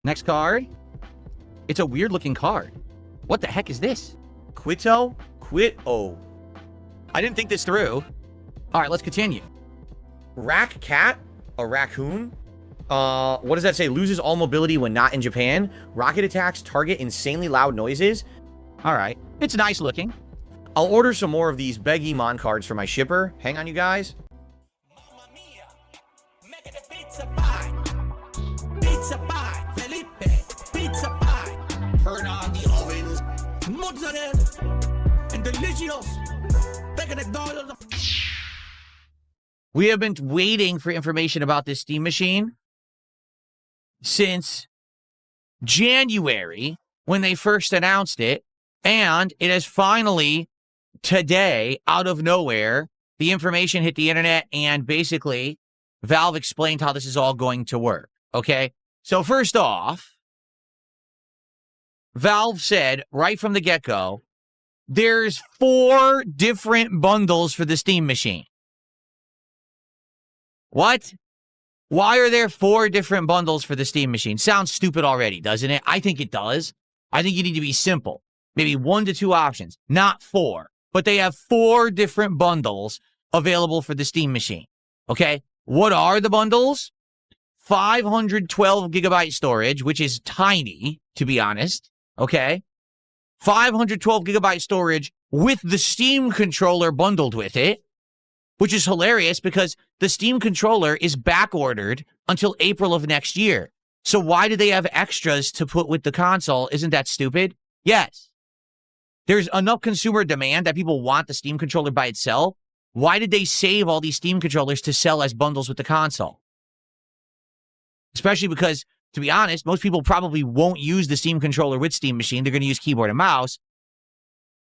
Next card. It's a weird looking card. What the heck is this? Quito? Quito. I didn't think this through. All right, let's continue. Rack cat? A raccoon? What does that say? Loses all mobility when not in Japan. Rocket attacks target insanely loud noises. All right. It's nice looking. I'll order some more of these Beggy Mon cards for my shipper. Hang on, you guys. Pizza pie, Felipe, pizza pie. Turn on the ovens, mozzarella, and delicious. We have been waiting for information about this steam machine since January when they first announced it, and it has finally, today, out of nowhere, the information hit the internet, and basically Valve explained how this is all going to work, okay? So first off, Valve said right from the get-go, there's 4 different bundles for the Steam machine. What? Why are there 4 different bundles for the Steam machine? Sounds stupid already, doesn't it? I think it does. I think you need to be simple. Maybe 1 to 2 options, not 4. But they have 4 different bundles available for the Steam machine, okay? What are the bundles? 512 gigabyte storage, which is tiny, to be honest, okay? 512 gigabyte storage with the Steam controller bundled with it, which is hilarious because the Steam controller is back-ordered until April of next year. So why do they have extras to put with the console? Isn't that stupid? Yes. There's enough consumer demand that people want the Steam controller by itself. Why did they save all these Steam controllers to sell as bundles with the console? Especially because, to be honest, most people probably won't use the Steam controller with Steam Machine. They're going to use keyboard and mouse.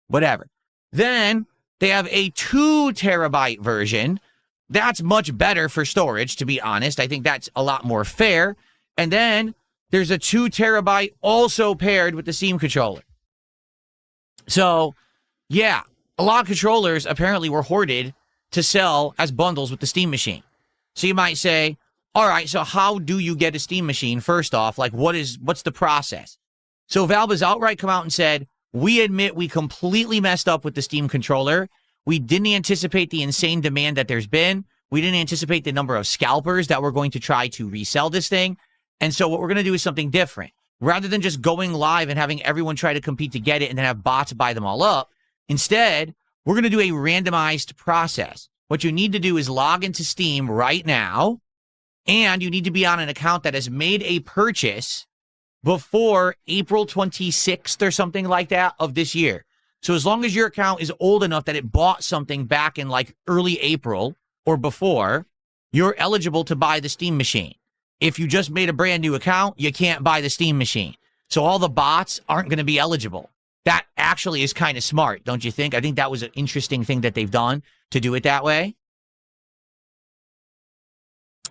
Whatever. Then they have a 2 terabyte version. That's much better for storage, to be honest. I think that's a lot more fair. And then there's a 2 terabyte also paired with the Steam controller. So, yeah, a lot of controllers apparently were hoarded to sell as bundles with the Steam machine. So you might say, all right, so how do you get a Steam machine? First off, like what's the process? So Valve has outright come out and said, we admit we completely messed up with the Steam controller. We didn't anticipate the insane demand that there's been. We didn't anticipate the number of scalpers that were going to try to resell this thing. And so what we're going to do is something different. Rather than just going live and having everyone try to compete to get it and then have bots buy them all up, instead, we're going to do a randomized process. What you need to do is log into Steam right now, and you need to be on an account that has made a purchase before April 26th or something like that of this year. So as long as your account is old enough that it bought something back in like early April or before, you're eligible to buy the Steam machine. If you just made a brand new account, you can't buy the Steam machine. So all the bots aren't going to be eligible. That actually is kind of smart, don't you think? I think that was an interesting thing that they've done to do it that way.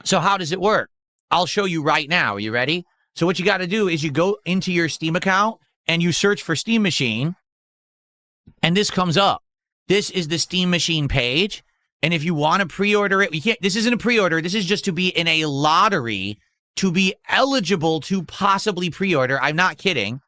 So how does it work? I'll show you right now. Are you ready? So what you got to do is you go into your Steam account and you search for Steam Machine, and this comes up. This is the Steam Machine page. And if you want to pre-order it, this isn't a pre-order. This is just to be in a lottery to be eligible to possibly pre-order. I'm not kidding.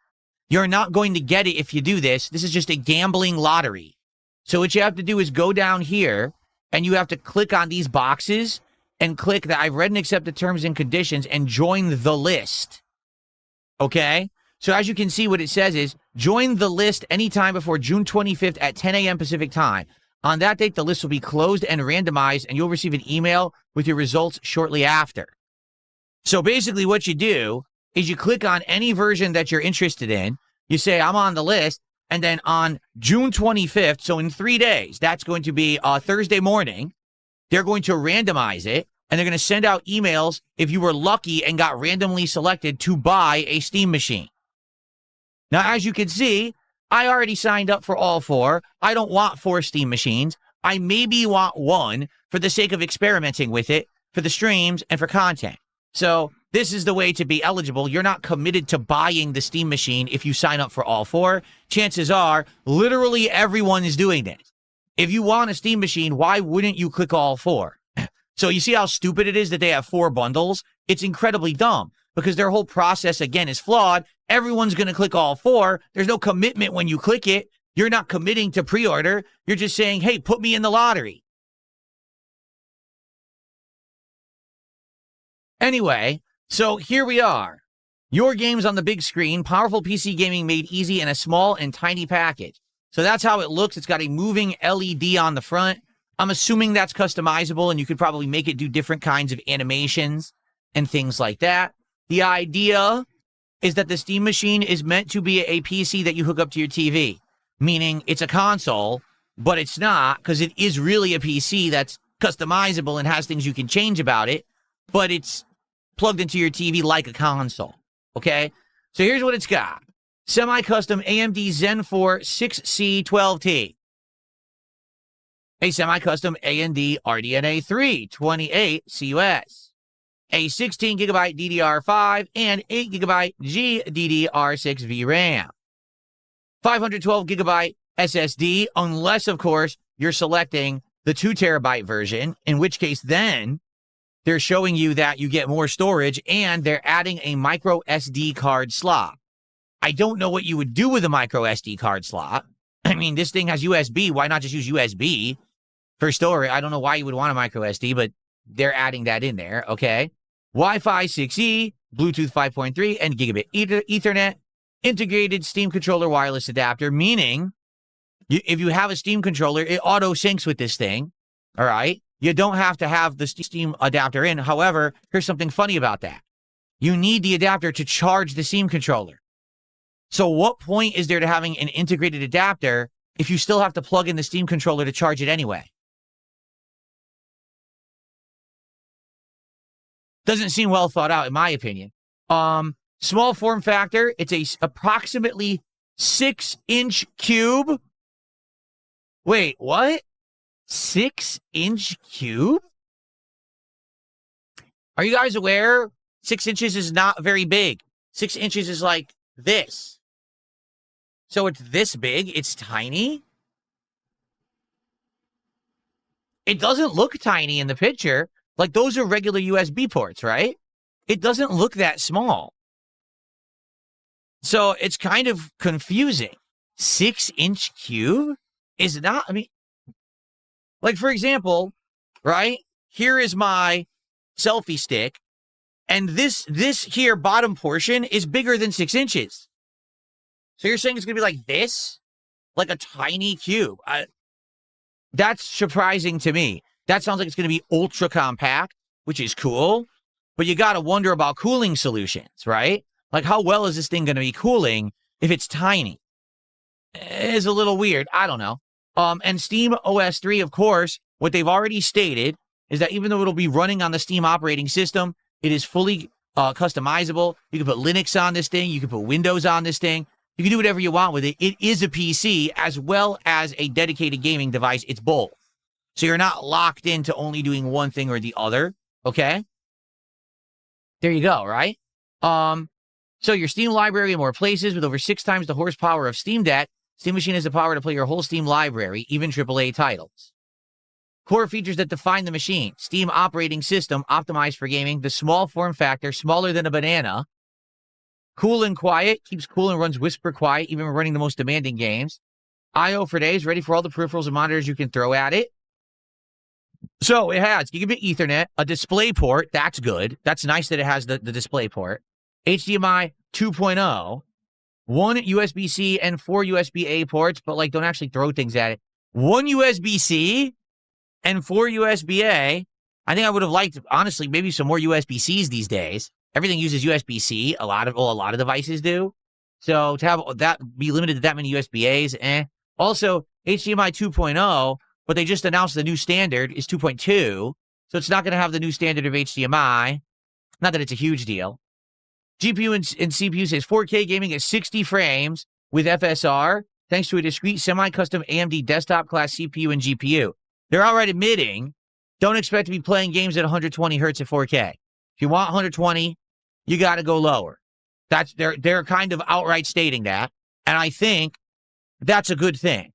You're not going to get it if you do this. This is just a gambling lottery. So what you have to do is go down here and you have to click on these boxes and click that I've read and accept the terms and conditions and join the list. Okay? So as you can see, what it says is join the list anytime before June 25th at 10 a.m. Pacific time. On that date, the list will be closed and randomized, and you'll receive an email with your results shortly after. So basically what you do is you click on any version that you're interested in. You say, I'm on the list. And then on June 25th, so in 3 days, that's going to be Thursday morning, they're going to randomize it. And they're going to send out emails if you were lucky and got randomly selected to buy a Steam machine. Now, as you can see, I already signed up for all 4. I don't want 4 Steam machines. I maybe want 1 for the sake of experimenting with it, for the streams, and for content. So this is the way to be eligible. You're not committed to buying the Steam machine if you sign up for all 4. Chances are, literally everyone is doing this. If you want a Steam machine, why wouldn't you click all 4? So you see how stupid it is that they have 4 bundles? It's incredibly dumb. because their whole process, again, is flawed. Everyone's going to click all 4. There's no commitment when you click it. You're not committing to pre-order. You're just saying, hey, put me in the lottery. Anyway, so here we are. Your games on the big screen, powerful PC gaming made easy in a small and tiny package. So that's how it looks. It's got a moving LED on the front. I'm assuming that's customizable, and you could probably make it do different kinds of animations and things like that. The idea is that the Steam Machine is meant to be a PC that you hook up to your TV, meaning it's a console, but it's not, because it is really a PC that's customizable and has things you can change about it, but it's plugged into your TV like a console, okay? So here's what it's got. Semi-custom AMD Zen 4 6C12T. A semi-custom AMD RDNA 3 28 CUS. A 16GB DDR5 and 8GB GDDR6 VRAM. 512GB SSD, unless, of course, you're selecting the 2TB version, in which case then they're showing you that you get more storage and they're adding a micro SD card slot. I don't know what you would do with a micro SD card slot. I mean, this thing has USB. Why not just use USB for storage? I don't know why you would want a micro SD, but they're adding that in there, okay? Wi-Fi 6E, Bluetooth 5.3, and gigabit Ethernet, integrated Steam controller wireless adapter, meaning if you have a Steam controller, it auto syncs with this thing, all right? You don't have to have the Steam adapter in. However, here's something funny about that. You need the adapter to charge the Steam controller. So what point is there to having an integrated adapter if you still have to plug in the Steam controller to charge it anyway? Doesn't seem well thought out, in my opinion. Small form factor. It's a approximately 6-inch cube. Wait, what? 6-inch cube? Are you guys aware? 6 inches is not very big. 6 inches is like this. So it's this big. It's tiny. It doesn't look tiny in the picture. Like, those are regular USB ports, right? It doesn't look that small. So it's kind of confusing. 6-inch cube is not, I mean, like, for example, right? Here is my selfie stick, and this here bottom portion is bigger than 6 inches. So you're saying it's going to be like this? Like a tiny cube? That's surprising to me. That sounds like it's going to be ultra compact, which is cool. But you got to wonder about cooling solutions, right? Like, how well is this thing going to be cooling if it's tiny? It's a little weird. I don't know. And Steam OS 3, of course, what they've already stated is that even though it'll be running on the Steam operating system, it is fully customizable. You can put Linux on this thing. You can put Windows on this thing. You can do whatever you want with it. It is a PC as well as a dedicated gaming device. It's both. So you're not locked into only doing one thing or the other, okay? There you go, right? So your Steam library in more places with over 6 times the horsepower of Steam Deck. Steam Machine has the power to play your whole Steam library, even AAA titles. Core features that define the machine. Steam operating system optimized for gaming. The small form factor, smaller than a banana. Cool and quiet, keeps cool and runs whisper quiet, even when running the most demanding games. I/O for days, ready for all the peripherals and monitors you can throw at it. So it has gigabit Ethernet, a display port. That's good. That's nice that it has the display port. HDMI 2.0, 1 USB-C and 4 USB-A ports, but like, don't actually throw things at it. 1 USB-C and 4 USB-A. I think I would have liked, honestly, maybe some more USB-Cs these days. Everything uses USB-C. A lot of devices do. So to have that be limited to that many USB-As, Also, HDMI 2.0, but they just announced the new standard is 2.2, so it's not going to have the new standard of HDMI. Not that it's a huge deal. GPU and CPU says 4K gaming at 60 frames with FSR, thanks to a discrete semi-custom AMD desktop class CPU and GPU. They're outright admitting, don't expect to be playing games at 120 hertz at 4K. If you want 120, you got to go lower. They're kind of outright stating that, and I think that's a good thing.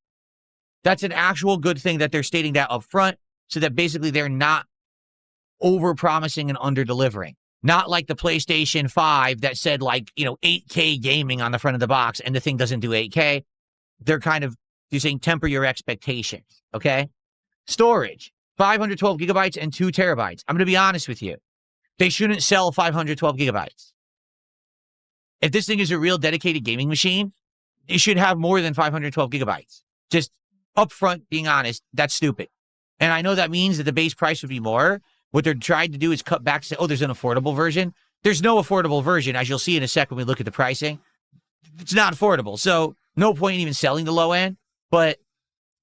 That's an actual good thing that they're stating that up front, so that basically they're not over-promising and under-delivering. Not like the PlayStation 5 that said 8K gaming on the front of the box and the thing doesn't do 8K. They're kind of saying temper your expectations, okay? Storage, 512 gigabytes and 2 terabytes. I'm going to be honest with you. They shouldn't sell 512 gigabytes. If this thing is a real dedicated gaming machine, it should have more than 512 gigabytes. Just upfront being honest, that's stupid. And I know that means that the base price would be more. What they're trying to do is cut back to say, oh, there's an affordable version. There's no affordable version, as you'll see in a sec when we look at the pricing. It's not affordable. So no point in even selling the low end, but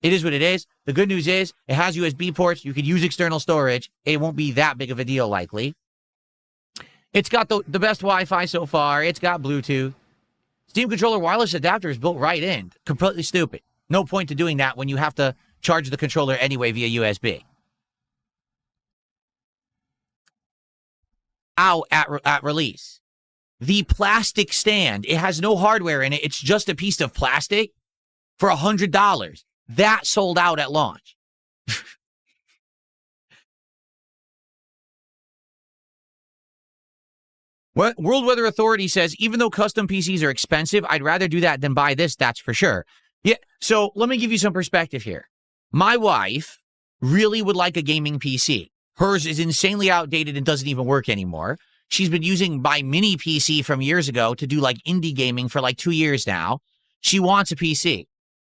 it is what it is. The good news is it has USB ports. You could use external storage. It won't be that big of a deal likely. It's got the best Wi-Fi so far. It's got Bluetooth. Steam controller wireless adapter is built right in. Completely stupid. No point to doing that when you have to charge the controller anyway via USB. Out at release. The plastic stand, it has no hardware in it. It's just a piece of plastic for $100. That sold out at launch. World Weather Authority says, even though custom PCs are expensive, I'd rather do that than buy this, that's for sure. Yeah, so let me give you some perspective here. My wife really would like a gaming PC. Hers is insanely outdated and doesn't even work anymore. She's been using my mini PC from years ago to do indie gaming for 2 years now. She wants a PC.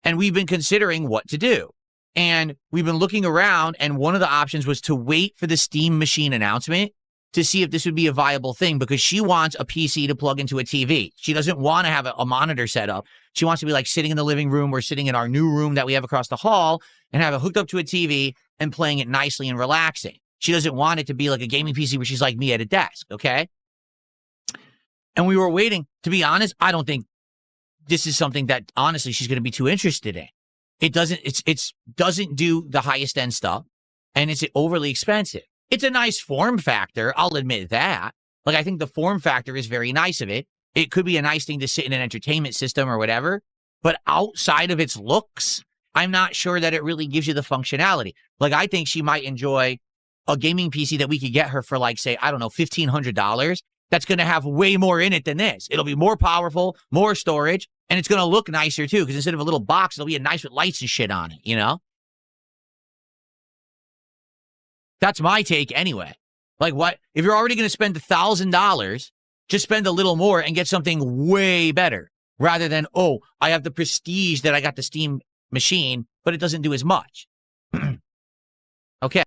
And we've been considering what to do. And we've been looking around, and one of the options was to wait for the Steam machine announcement to see if this would be a viable thing, because she wants a PC to plug into a TV. She doesn't want to have a monitor set up. She wants to be sitting in the living room or sitting in our new room that we have across the hall and have it hooked up to a TV and playing it nicely and relaxing. She doesn't want it to be like a gaming PC where she's like me at a desk, okay? And we were waiting. To be honest, I don't think this is something that, honestly, she's going to be too interested in. It doesn't do the highest end stuff, and it's overly expensive. It's a nice form factor. I'll admit that. I think the form factor is very nice of it. It could be a nice thing to sit in an entertainment system or whatever, but outside of its looks, I'm not sure that it really gives you the functionality. I think she might enjoy a gaming PC that we could get her for say, I don't know, $1,500. That's going to have way more in it than this. It'll be more powerful, more storage, and it's going to look nicer too, because instead of a little box, it'll be nice with lights and shit on it, you know? That's my take anyway. What? If you're already going to spend $1,000, just spend a little more and get something way better, rather than, oh, I have the prestige that I got the Steam machine, but it doesn't do as much. Okay.